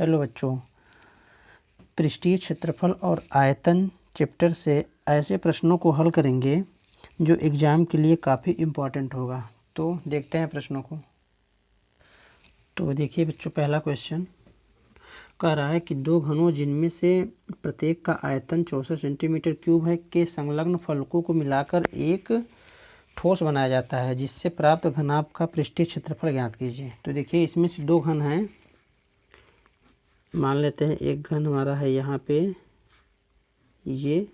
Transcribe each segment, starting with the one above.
Hello बच्चों, पृष्ठीय क्षेत्रफल और आयतन चैप्टर से ऐसे प्रश्नों को हल करेंगे जो एग्ज़ाम के लिए काफ़ी इम्पोर्टेंट होगा। तो देखते हैं प्रश्नों को। तो देखिए बच्चों, पहला क्वेश्चन कह रहा है कि दो घनों जिनमें से प्रत्येक का आयतन 64 सेंटीमीटर क्यूब है के संलग्न फलकों को मिलाकर एक ठोस बनाया जाता है, जिससे प्राप्त घनाभ का पृष्ठीय क्षेत्रफल ज्ञात कीजिए। तो देखिए, इसमें से दो घन हैं। मान लेते हैं एक घन हमारा है यहाँ पे ये,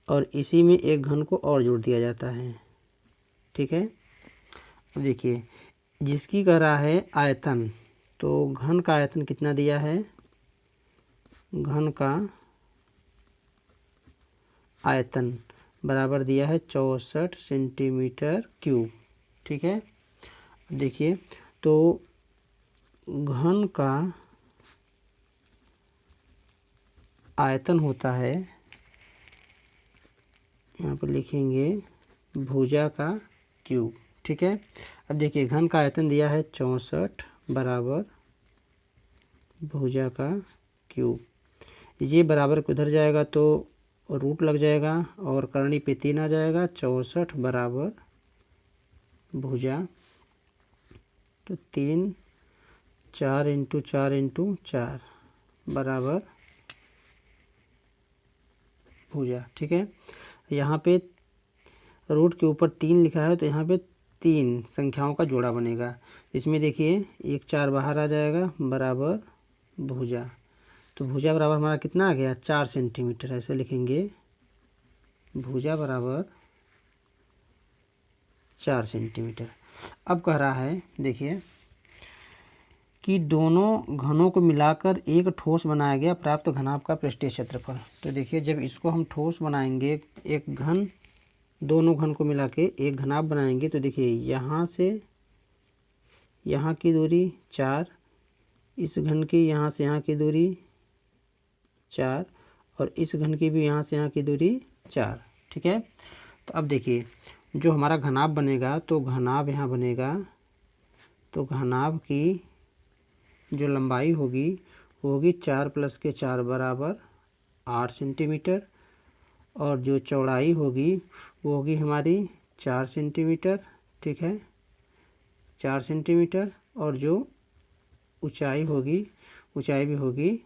और इसी में एक घन को और जोड़ दिया जाता है। ठीक है। अब देखिए, जिसकी कह रहा है आयतन, तो घन का आयतन कितना दिया है? घन का आयतन बराबर दिया है 64 सेंटीमीटर क्यूब। ठीक है। अब देखिए, तो घन का आयतन होता है, यहाँ पर लिखेंगे भुजा का क्यूब। ठीक है। अब देखिए, घन का आयतन दिया है 64 बराबर भुजा का क्यूब। ये बराबर किधर जाएगा तो रूट लग जाएगा और करनी पे 3 आ जाएगा। 64 बराबर भुजा, तो 3 4 इंटू 4 इंटू 4 बराबर भुजा। ठीक है। यहाँ पे रूट के ऊपर 3 लिखा है, तो यहाँ पे 3 संख्याओं का जोड़ा बनेगा। इसमें देखिए 1 4 बाहर आ जाएगा बराबर भुजा। तो भुजा बराबर हमारा कितना आ गया? 4 सेंटीमीटर। ऐसे लिखेंगे भुजा बराबर 4 सेंटीमीटर। अब कह रहा है देखिए कि दोनों घनों को मिलाकर एक ठोस बनाया गया प्राप्त घनाभ का पृष्ठीय क्षेत्रफल। तो देखिए, जब इसको हम ठोस बनाएंगे, एक घन, दोनों घन को मिला के एक घनाभ बनाएंगे, तो देखिए यहाँ से यहाँ की दूरी 4, इस घन की यहाँ से यहाँ की दूरी 4, और इस घन की भी यहाँ से यहाँ की दूरी 4। ठीक है। तो अब देखिए, जो हमारा घनाभ बनेगा, तो घनाभ यहाँ बनेगा, तो घनाभ की जो लंबाई होगी वो होगी 4 + के 4 बराबर 8 सेंटीमीटर, और जो चौड़ाई होगी वो होगी हमारी 4 सेंटीमीटर। ठीक है, 4 सेंटीमीटर, और जो ऊंचाई होगी, ऊंचाई भी होगी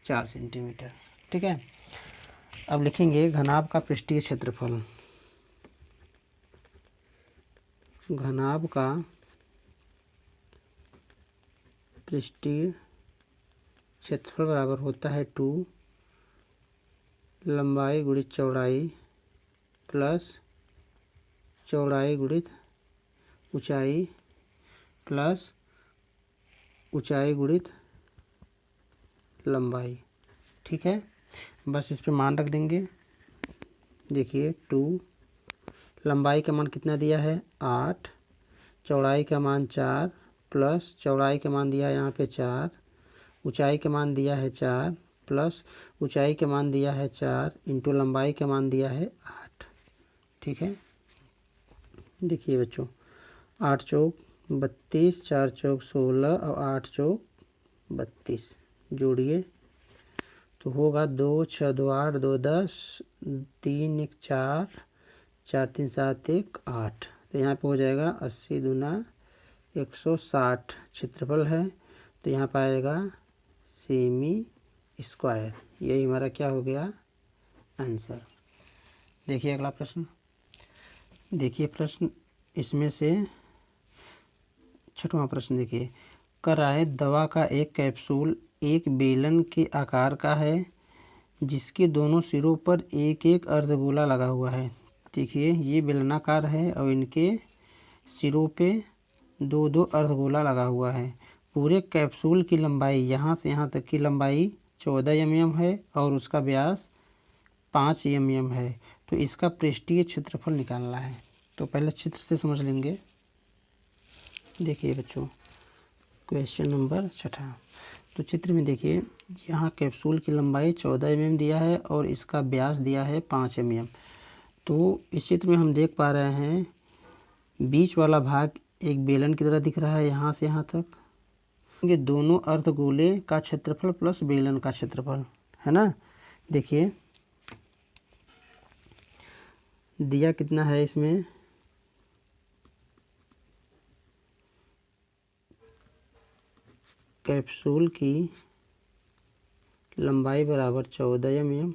4 सेंटीमीटर। ठीक है। अब लिखेंगे घनाभ का पृष्ठीय क्षेत्रफल। घनाभ का पृष्ठीय क्षेत्रफल बराबर होता है 2 लंबाई गुणित चौड़ाई प्लस चौड़ाई गुणित ऊंचाई प्लस ऊंचाई गुणित लंबाई। ठीक है। बस इस पे मान रख देंगे। देखिए 2, लंबाई का मान कितना दिया है? 8, चौड़ाई का मान 4, प्लस चौड़ाई का मान दिया है यहाँ पे 4, ऊंचाई का मान दिया है 4, प्लस ऊंचाई का मान दिया है 4, इंटू लंबाई का मान दिया है 8। ठीक है। देखिए बच्चों, 8 चौक 32, 4 चौक 16 और 8 चौक 32 जोड़िए तो होगा 2 6 2 8 2 10 3 1 4 4 3 7 1 8। तो यहाँ पे हो जाएगा 80 दूना 160 क्षेत्रफल है, तो यहाँ पर आएगा सेमी स्क्वायर। यही हमारा क्या हो गया? आंसर। देखिए अगला प्रश्न। देखिए प्रश्न इसमें से 6वां प्रश्न देखिए, कर रहा है दवा का एक कैप्सूल एक बेलन के आकार का है, जिसके दोनों सिरों पर एक एक अर्धगोला लगा हुआ है। देखिए, ये बेलनाकार है और इनके सिरों पे 2 अर्धगोला लगा हुआ है। पूरे कैप्सूल की लंबाई, यहाँ से यहाँ तक की लंबाई 14 mm है और उसका व्यास 5 mm है। तो इसका पृष्ठीय क्षेत्रफल निकालना है। तो पहले चित्र से समझ लेंगे। देखिए बच्चों, क्वेश्चन नंबर 6। तो चित्र में देखिए, यहाँ कैप्सूल की लंबाई 14 mm दिया है और इसका व्यास दिया है 5 mm। तो इस चित्र में हम देख पा रहे हैं बीच वाला भाग एक बेलन की तरह दिख रहा है यहाँ से यहाँ तक, ये दोनों अर्धगोले का क्षेत्रफल प्लस बेलन का क्षेत्रफल, है ना। देखिए दिया कितना है इसमें, कैप्सूल की लंबाई बराबर 14 mm,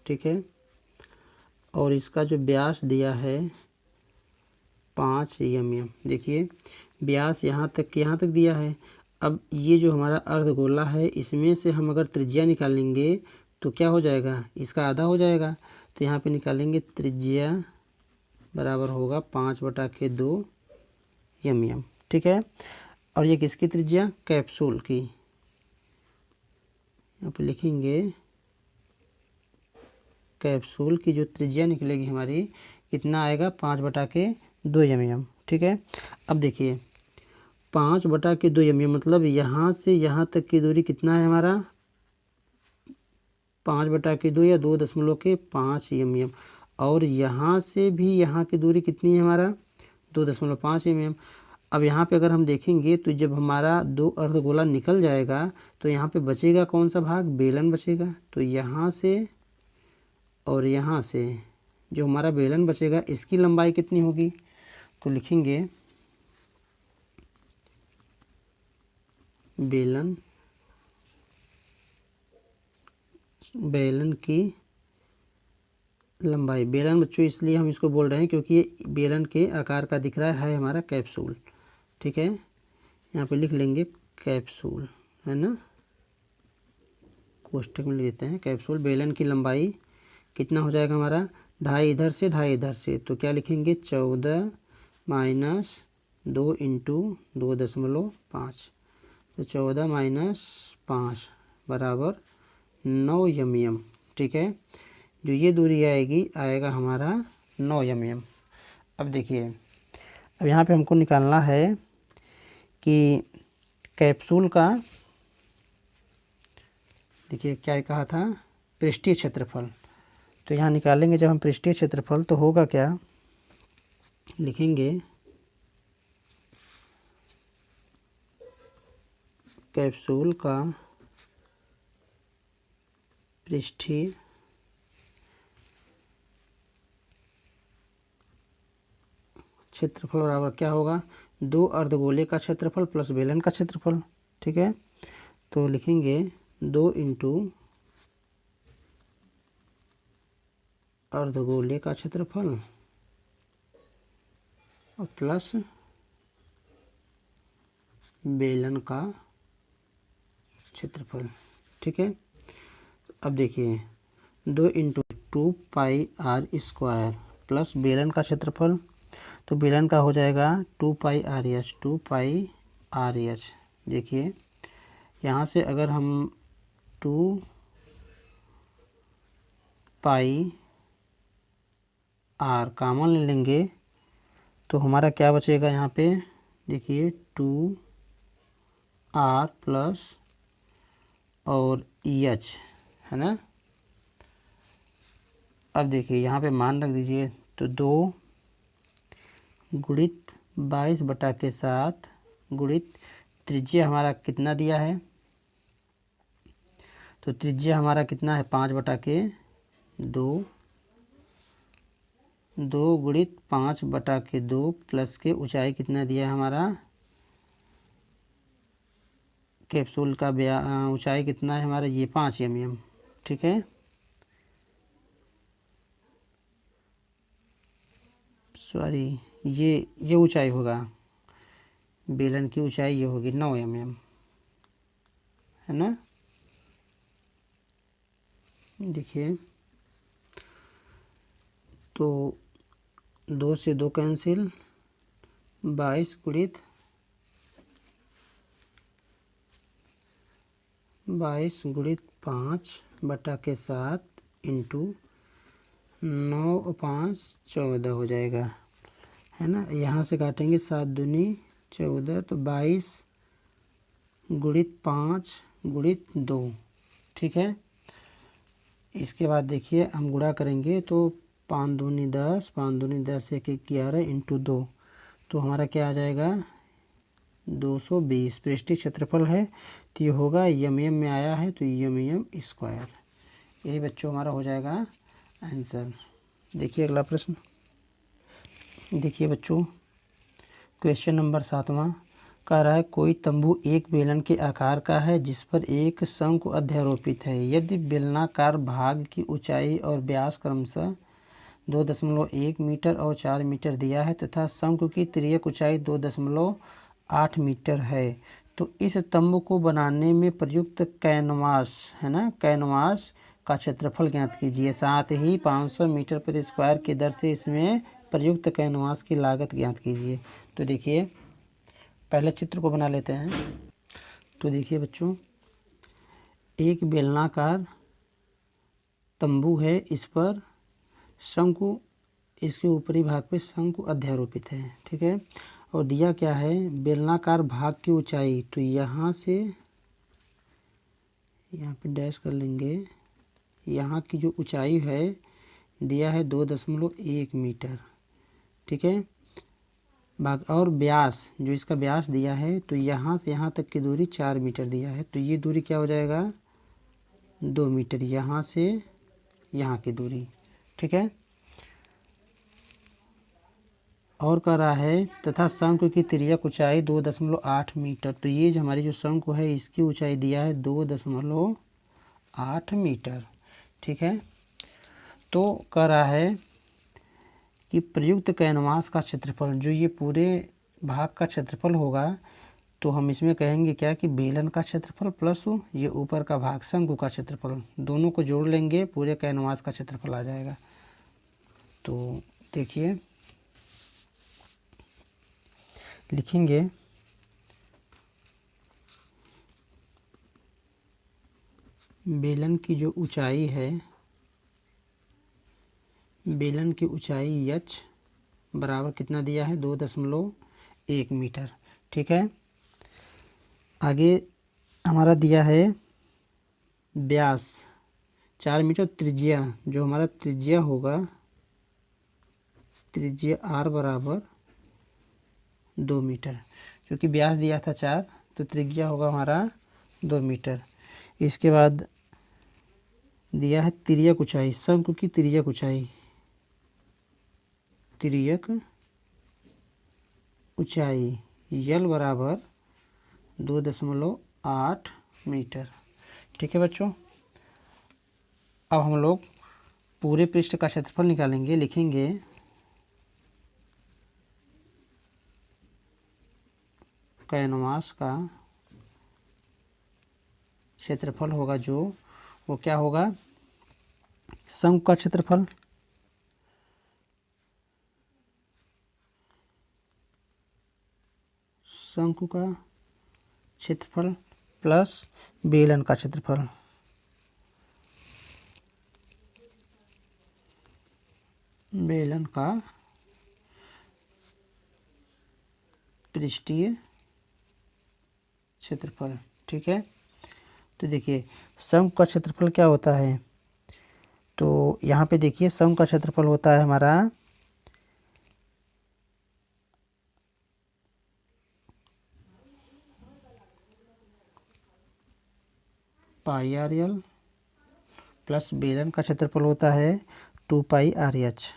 ठीक है, और इसका जो व्यास दिया है 5 mm। देखिए व्यास यहाँ तक दिया है। अब ये जो हमारा अर्धगोला है इसमें से हम अगर त्रिज्या निकालेंगे तो क्या हो जाएगा, इसका आधा हो जाएगा। तो यहाँ पे निकालेंगे त्रिज्या बराबर होगा 5/2 mm, ठीक है। और ये किसकी त्रिज्या, कैप्सूल की, यहाँ पे लिखेंगे कैप्सूल की जो त्रिज्या निकलेगी हमारी कितना आएगा, 5/2 mm, ठीक है। अब देखिए 5/2 mm मतलब यहाँ से यहाँ तक की दूरी कितना है हमारा, 5/2 या 2.5 mm, और यहाँ से भी यहाँ की दूरी कितनी है हमारा 2.5 mm। अब यहाँ पे अगर हम देखेंगे तो जब हमारा 2 अर्धगोला निकल जाएगा तो यहाँ पे बचेगा कौन सा भाग, बेलन बचेगा। तो यहाँ से और यहाँ से जो हमारा बेलन बचेगा इसकी लंबाई कितनी होगी, तो लिखेंगे बेलन की लंबाई। बेलन बच्चों इसलिए हम इसको बोल रहे हैं क्योंकि ये बेलन के आकार का दिख रहा है हमारा कैप्सूल, ठीक है। यहाँ पे लिख लेंगे कैप्सूल, है ना, कोष्ठक में लिख देते हैं कैप्सूल। बेलन की लंबाई कितना हो जाएगा हमारा, 2.5 इधर से 2.5 इधर से, तो क्या लिखेंगे 14 - 2 × 2.5, तो 14 - 5 बराबर 9 mm, ठीक है। जो ये दूरी आएगा हमारा 9 mm। अब देखिए अब यहाँ पे हमको निकालना है कि कैप्सूल का, देखिए क्या कहा था, पृष्ठीय क्षेत्रफल। तो यहाँ निकालेंगे जब हम पृष्ठीय क्षेत्रफल तो होगा क्या, लिखेंगे कैप्सूल का पृष्ठीय क्षेत्रफल बराबर क्या होगा, 2 अर्धगोले का क्षेत्रफल प्लस बेलन का क्षेत्रफल, ठीक है। तो लिखेंगे 2 × अर्धगोले का क्षेत्रफल और प्लस बेलन का क्षेत्रफल, ठीक है। अब देखिए 2 × 2πr² प्लस बेलन का क्षेत्रफल, तो बेलन का हो जाएगा 2πrh। देखिए यहाँ से अगर हम 2πr कॉमन ले लेंगे तो हमारा क्या बचेगा, यहाँ पे देखिए 2r प्लस और EH, है ना। अब देखिए यहाँ पे मान रख दीजिए, तो 2 × 22/7 गुणित त्रिज्या हमारा कितना दिया है, तो त्रिज्या हमारा कितना है 5/2, 2 × 5/2 प्लस के ऊंचाई कितना दिया है हमारा, कैप्सूल का ऊंचाई कितना है हमारा, ये 5 mm, ठीक है। सॉरी ये ऊंचाई होगा, बेलन की ऊंचाई ये होगी 9 mm, है ना। देखिए तो 2 से 2 कैंसिल, 22 × 5/7 इंटू 9 और 5 14 हो जाएगा, है ना। यहाँ से काटेंगे 7 दूनी 14, तो 22 × 5 × 2, ठीक है। इसके बाद देखिए हम गुणा करेंगे तो 5 दूनी 10, 5 दूनी 10, 1 11 इंटू 2, तो हमारा क्या आ जाएगा 220 पृष्ठीय क्षेत्रफल है, तो ये होगा यम में आया है तो यम स्क्वायर। यही बच्चों हमारा हो जाएगा आंसर। देखिए अगला प्रश्न, देखिए बच्चों क्वेश्चन नंबर 7वां कह रहा है कोई तंबू एक बेलन के आकार का है जिस पर एक शंकु अध्यारोपित है। यदि बेलनाकार भाग की ऊंचाई और व्यास क्रमशः 2.1 मीटर और 4 मीटर दिया है तथा शंकु की तिर्यक ऊंचाई 2.8 मीटर है, तो इस तंबू को बनाने में प्रयुक्त कैनवास है ना, कैनवास का क्षेत्रफल ज्ञात कीजिए। साथ ही 500 मीटर प्रति स्क्वायर की दर से इसमें प्रयुक्त कैनवास की लागत ज्ञात कीजिए। तो देखिए पहले चित्र को बना लेते हैं। तो देखिए बच्चों एक बेलनाकार तंबू है, इस पर शंकु, इसके ऊपरी भाग पे शंकु अध्यारोपित है, ठीक है। और दिया क्या है, बेलनाकार भाग की ऊंचाई, तो यहाँ से यहाँ पे डैश कर लेंगे, यहाँ की जो ऊंचाई है दिया है 2.1 मीटर, ठीक है। भाग और व्यास, जो इसका व्यास दिया है तो यहाँ से यहाँ तक की दूरी 4 मीटर दिया है, तो ये दूरी क्या हो जाएगा 2 मीटर, यहाँ से यहाँ की दूरी, ठीक है। और कह रहा है तथा शंकु की तिर्यक ऊंचाई 2.8 मीटर, तो ये जो हमारी जो शंकु है इसकी ऊंचाई दिया है 2.8 मीटर, ठीक है। तो कह रहा है कि प्रयुक्त कैनवास का क्षेत्रफल, जो ये पूरे भाग का क्षेत्रफल होगा, तो हम इसमें कहेंगे क्या कि बेलन का क्षेत्रफल प्लस ये ऊपर का भाग शंकु का क्षेत्रफल, दोनों को जोड़ लेंगे पूरे कैनवास का क्षेत्रफल आ जाएगा। तो देखिए लिखेंगे बेलन की जो ऊंचाई है, बेलन की ऊंचाई h बराबर कितना दिया है 2.1 मीटर, ठीक है। आगे हमारा दिया है व्यास 4 मीटर, त्रिज्या जो हमारा त्रिज्या होगा, त्रिज्या r बराबर 2 मीटर, क्योंकि व्यास दिया था 4 तो त्रिज्या होगा हमारा 2 मीटर। इसके बाद दिया है तिर्यक ऊंचाई, शंकु की तिर्यक ऊंचाई, तिर्यक ऊंचाई यल बराबर 2.8 मीटर, ठीक है बच्चों। अब हम लोग पूरे पृष्ठ का क्षेत्रफल निकालेंगे। लिखेंगे कैनवास का क्षेत्रफल होगा जो वो क्या होगा, शंकु का क्षेत्रफल शंकु का क्षेत्रफल प्लस बेलन का क्षेत्रफल, बेलन का पृष्ठीय क्षेत्रफल, ठीक है। तो देखिए शंकु का क्षेत्रफल क्या होता है, तो यहाँ पे देखिए शंकु का क्षेत्रफल होता है हमारा पाई आर एल प्लस बेलन का क्षेत्रफल होता है 2 पाई आर एच,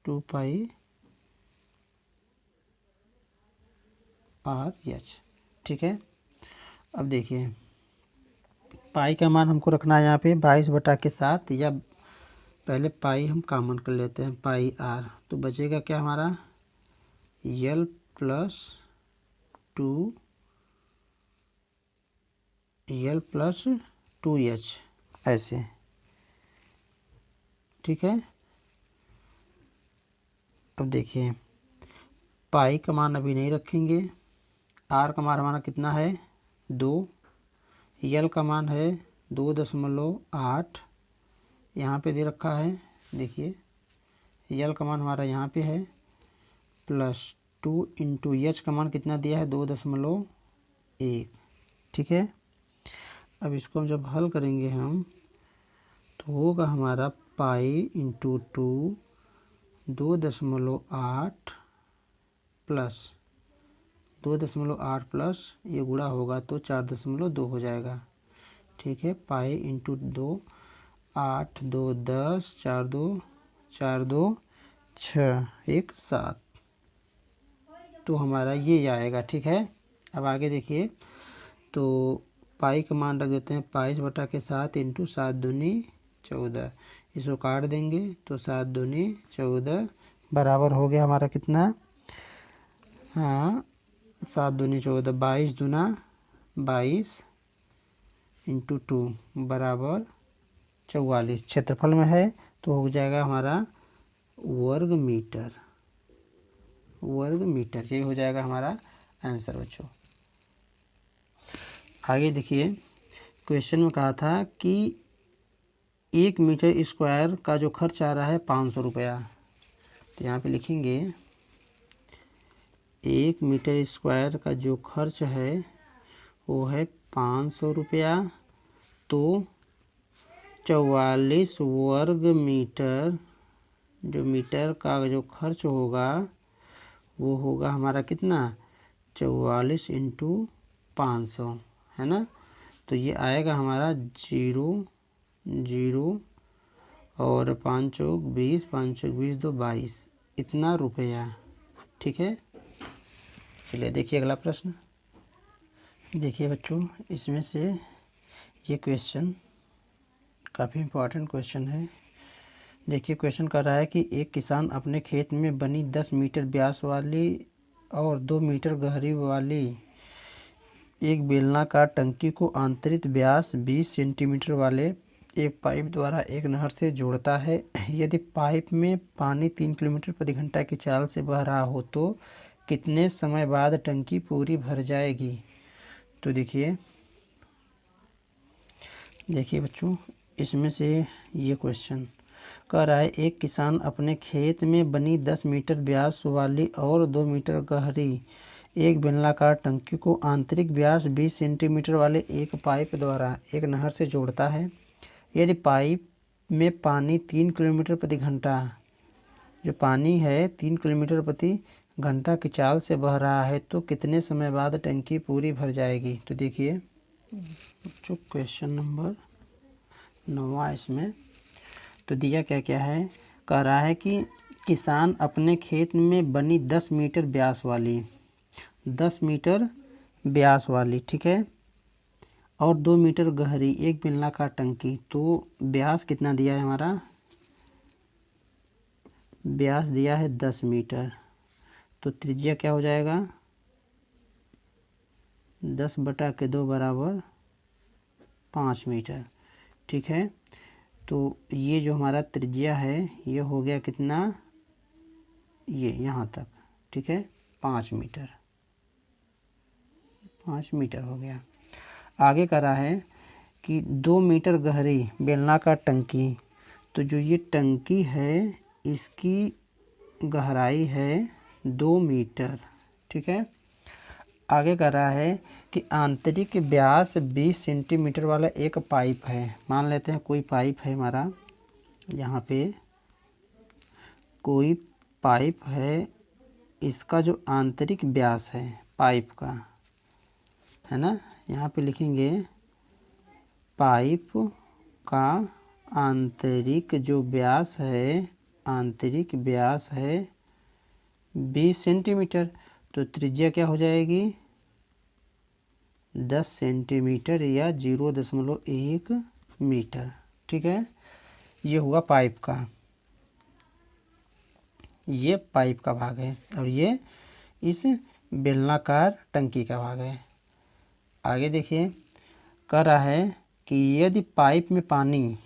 2 पाई आर एच, ठीक है। अब देखिए पाई का मान हमको रखना है यहाँ पे 22/7, या पहले पाई हम कॉमन कर लेते हैं, पाई आर, तो बचेगा क्या हमारा यल प्लस 2 ऐसे, ठीक है। अब देखिए पाई का मान अभी नहीं रखेंगे, आर का मान हमारा कितना है 2, यल का मान है 2.8 यहाँ पे दे रखा है, देखिए यल का मान हमारा यहाँ पे है, प्लस 2 इंटू एच का मान कितना दिया है 2.1, ठीक है। अब इसको हम जब हल करेंगे हम, तो होगा हमारा पाई इंटू 2 2.8 प्लस 2.8 प्लस ये गुणा होगा तो 4.2 हो जाएगा। ठीक है, पाई इंटू 2, 8 2 10, 4 2 6, 1 7, तो हमारा ये आएगा। ठीक है, अब आगे देखिए, तो पाई का मान रख देते हैं 22/7 इंटू 7 दूनी 14, इसको काट देंगे तो 7 दूनी 14 बराबर हो गया हमारा कितना, हाँ 7 दूनी 14, 22 दूना 22 इंटू 2 बराबर 44 क्षेत्रफल में है तो हो जाएगा हमारा वर्ग मीटर। यही हो जाएगा हमारा आंसर बच्चों। आगे देखिए, क्वेश्चन में कहा था कि 1 मीटर स्क्वायर का जो खर्च आ रहा है 500 रुपया, तो यहाँ पे लिखेंगे 1 मीटर स्क्वायर का जो खर्च है वो है 500 रुपया, तो 44 वर्ग मीटर जो मीटर का जो खर्च होगा वो होगा हमारा कितना, 44 इंटू 500, है ना। तो ये आएगा हमारा 0 0 और 5 चौक 20, 5 चौक 20, 2 22, इतना रुपया। ठीक है, चलिए देखिए अगला प्रश्न। देखिए बच्चों, इसमें से ये क्वेश्चन काफ़ी इम्पोर्टेंट क्वेश्चन है। देखिए क्वेश्चन कर रहा है कि एक किसान अपने खेत में बनी 10 मीटर व्यास वाली और 2 मीटर गहरी वाली एक बेलनाकार टंकी को आंतरिक व्यास 20 सेंटीमीटर वाले एक पाइप द्वारा एक नहर से जोड़ता है। यदि पाइप में पानी 3 किलोमीटर प्रति घंटा की चाल से बह रहा हो तो कितने समय बाद टंकी पूरी भर जाएगी। तो देखिए बच्चों, इसमें से ये क्वेश्चन कह रहा है एक किसान अपने खेत में बनी 10 मीटर व्यास वाली और 2 मीटर गहरी एक बेलनाकार टंकी को आंतरिक व्यास 20 सेंटीमीटर वाले एक पाइप द्वारा एक नहर से जोड़ता है। यदि पाइप में पानी 3 किलोमीटर प्रति घंटा, जो पानी है 3 किलोमीटर प्रति घंटा की चाल से बह रहा है तो कितने समय बाद टंकी पूरी भर जाएगी। तो देखिए जो क्वेश्चन नंबर 9 इसमें तो दिया क्या है, कह रहा है कि किसान अपने खेत में बनी 10 मीटर व्यास वाली ठीक है, और 2 मीटर गहरी एक बेलनाकार टंकी, तो व्यास कितना दिया है हमारा, व्यास दिया है 10 मीटर, तो त्रिज्या क्या हो जाएगा 10/2 बराबर 5 मीटर। ठीक है, तो ये जो हमारा त्रिज्या है ये हो गया कितना, ये यहाँ तक। ठीक है, 5 मीटर हो गया। आगे करा है कि 2 मीटर गहरी बेलनाकार टंकी, तो जो ये टंकी है इसकी गहराई है 2 मीटर। ठीक है, आगे कर रहा है कि आंतरिक व्यास 20 सेंटीमीटर वाला एक पाइप है। मान लेते हैं कोई पाइप है हमारा, यहाँ पे कोई पाइप है, इसका जो आंतरिक व्यास है पाइप का, है ना, यहाँ पे लिखेंगे पाइप का आंतरिक जो व्यास है, आंतरिक व्यास है 20 सेंटीमीटर, तो त्रिज्या क्या हो जाएगी 10 सेंटीमीटर या 0.1 मीटर। ठीक है, ये हुआ पाइप का, ये पाइप का भाग है और ये इस बेलनाकार टंकी का भाग है। आगे देखिए, कह रहा है कि यदि पाइप में पानी,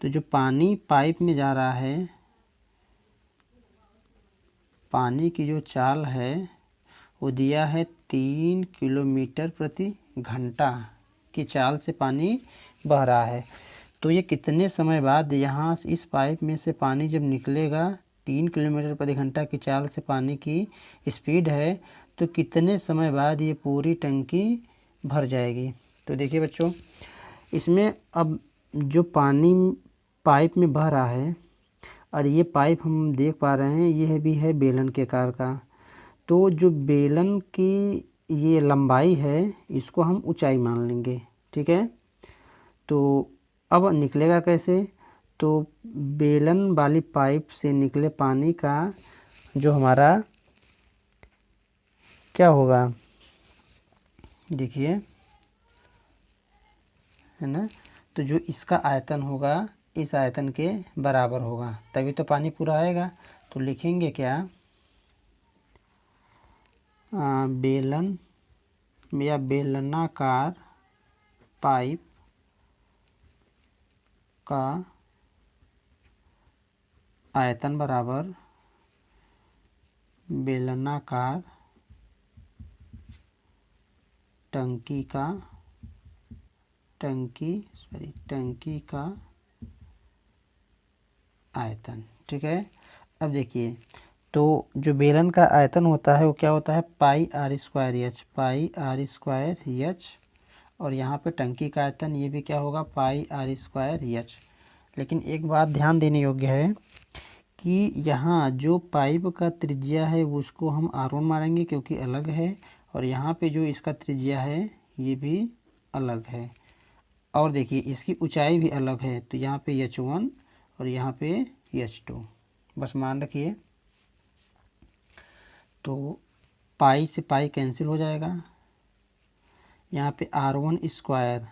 तो जो पानी पाइप में जा रहा है, पानी की जो चाल है वो दिया है 3 किलोमीटर प्रति घंटा की चाल से पानी बह रहा है, तो ये कितने समय बाद यहाँ इस पाइप में से पानी जब निकलेगा, 3 किलोमीटर प्रति घंटा की चाल से पानी की स्पीड है, तो कितने समय बाद ये पूरी टंकी भर जाएगी। तो देखिए बच्चों, इसमें अब जो पानी पाइप में बह रहा है और ये पाइप हम देख पा रहे हैं ये भी है बेलन के आकार का, तो जो बेलन की ये लंबाई है इसको हम ऊंचाई मान लेंगे, ठीक है। तो अब निकलेगा कैसे, तो बेलन वाली पाइप से निकले पानी का जो हमारा क्या होगा, देखिए, है ना। तो जो इसका आयतन होगा इस आयतन के बराबर होगा, तभी तो पानी पूरा आएगा। तो लिखेंगे क्या, बेलन या बेलनाकार पाइप का आयतन बराबर बेलनाकार टंकी का आयतन, ठीक है। अब देखिए, तो जो बेलन का आयतन होता है वो क्या होता है, पाई आर स्क्वायर एच, और यहाँ पे टंकी का आयतन ये भी क्या होगा, पाई आर स्क्वायर एच। लेकिन एक बात ध्यान देने योग्य है कि यहाँ जो पाइप का त्रिज्या है वो उसको हम R1 मारेंगे क्योंकि अलग है, और यहाँ पे जो इसका त्रिज्या है ये भी अलग है, और देखिए इसकी ऊंचाई भी अलग है। तो यहाँ पे H1 और यहाँ पे H2, बस मान रखिए। तो पाई से पाई कैंसिल हो जाएगा, यहाँ पे R1 स्क्वायर,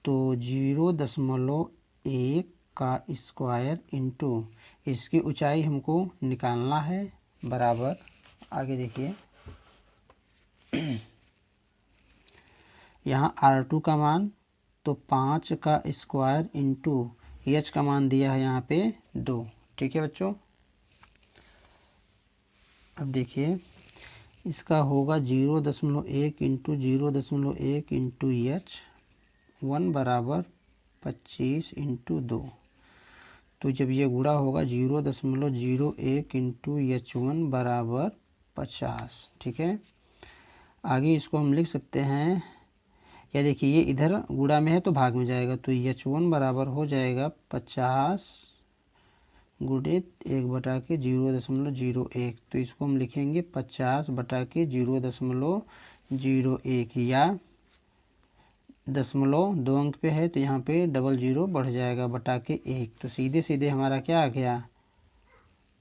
तो 0.1 का स्क्वायर इंटू इसकी ऊंचाई हमको निकालना है बराबर, आगे देखिए यहाँ R2 का मान तो 5 का स्क्वायर इंटू H का मान दिया है यहाँ पे 2, ठीक है बच्चों। अब देखिए इसका होगा 0.1 इंटू 0.1 इंटू H1 बराबर 25 इंटू 2। तो जब ये गुणा होगा 0.01 इंटू H1 बराबर 50, ठीक है। आगे इसको हम लिख सकते हैं, या देखिए ये इधर गुणा में है तो भाग में जाएगा, तो H1 बराबर हो जाएगा 50 गुणित 1/0.01। तो इसको हम लिखेंगे 50/0.01, या दशमलव 2 अंक पे है तो यहाँ पे 00 बढ़ जाएगा /1। तो सीधे सीधे हमारा क्या आ गया,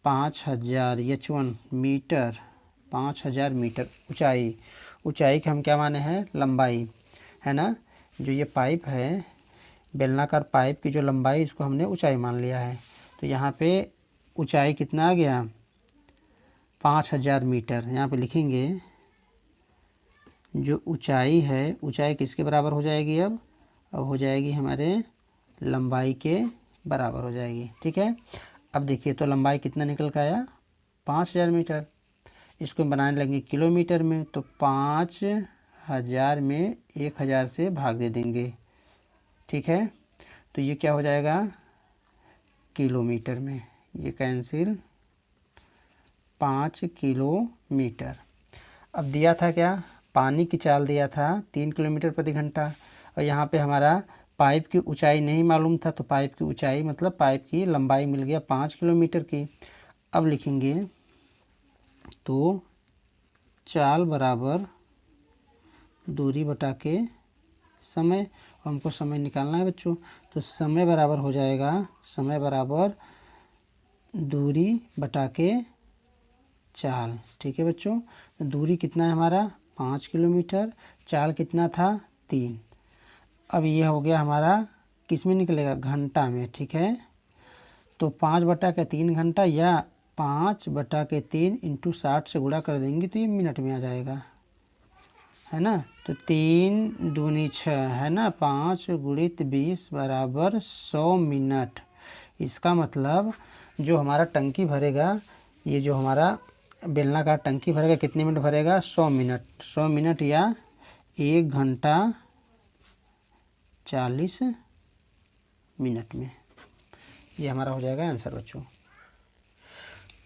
5000 H1 मीटर, 5000 मीटर ऊंचाई के हम क्या माने हैं, लंबाई, है ना। जो ये पाइप है बेलनाकार पाइप की जो लंबाई, इसको हमने ऊंचाई मान लिया है। तो यहाँ पे ऊंचाई कितना आ गया, 5000 मीटर। यहाँ पे लिखेंगे जो ऊंचाई है, ऊंचाई किसके बराबर हो जाएगी, अब हो जाएगी हमारे लंबाई के बराबर हो जाएगी, ठीक है। अब देखिए तो लंबाई कितना निकल के आया, 5000 मीटर। इसको बनाने लगे किलोमीटर में, तो 5000 में 1000 से भाग दे देंगे, ठीक है। तो ये क्या हो जाएगा, किलोमीटर में, ये कैंसिल, 5 किलोमीटर। अब दिया था क्या, पानी की चाल दिया था 3 किलोमीटर प्रति घंटा, और यहाँ पे हमारा पाइप की ऊंचाई नहीं मालूम था, तो पाइप की ऊंचाई मतलब पाइप की लंबाई मिल गया 5 किलोमीटर की। अब लिखेंगे तो चाल बराबर दूरी बटा के समय, हमको समय निकालना है बच्चों। तो समय बराबर हो जाएगा, समय बराबर दूरी बटा के चाल, ठीक है बच्चों। तो दूरी कितना है हमारा, 5 किलोमीटर, चाल कितना था, 3। अब ये हो गया हमारा किस में निकलेगा, घंटा में, ठीक है। तो 5/3 घंटा, या 5/3 इंटू 60 से गुणा कर देंगे तो ये मिनट में आ जाएगा, है ना। तो 3 दूनी 6, है ना, 5 गुणित 20 बराबर 100 मिनट। इसका मतलब जो हमारा टंकी भरेगा, ये जो हमारा बेलनाकार टंकी भरेगा, कितने मिनट भरेगा, 100 मिनट, 100 मिनट या 1 घंटा 40 मिनट में। ये हमारा हो जाएगा आंसर बच्चों।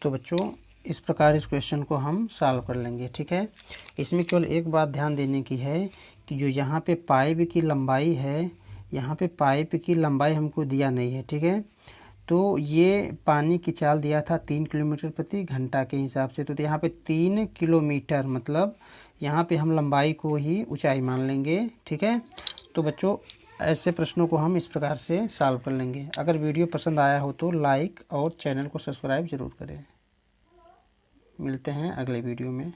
तो बच्चों इस प्रकार इस क्वेश्चन को हम सॉल्व कर लेंगे, ठीक है। इसमें केवल एक बात ध्यान देने की है कि जो यहाँ पे पाइप की लंबाई है, यहाँ पे पाइप की लंबाई हमको दिया नहीं है, ठीक है। तो ये पानी की चाल दिया था 3 किलोमीटर प्रति घंटा के हिसाब से। तो यहाँ पे 3 किलोमीटर मतलब यहाँ पे हम लंबाई को ही ऊंचाई मान लेंगे। ठीक है, तो बच्चों ऐसे प्रश्नों को हम इस प्रकार से सॉल्व कर लेंगे। अगर वीडियो पसंद आया हो तो लाइक और चैनल को सब्सक्राइब ज़रूर करें। मिलते हैं अगले वीडियो में।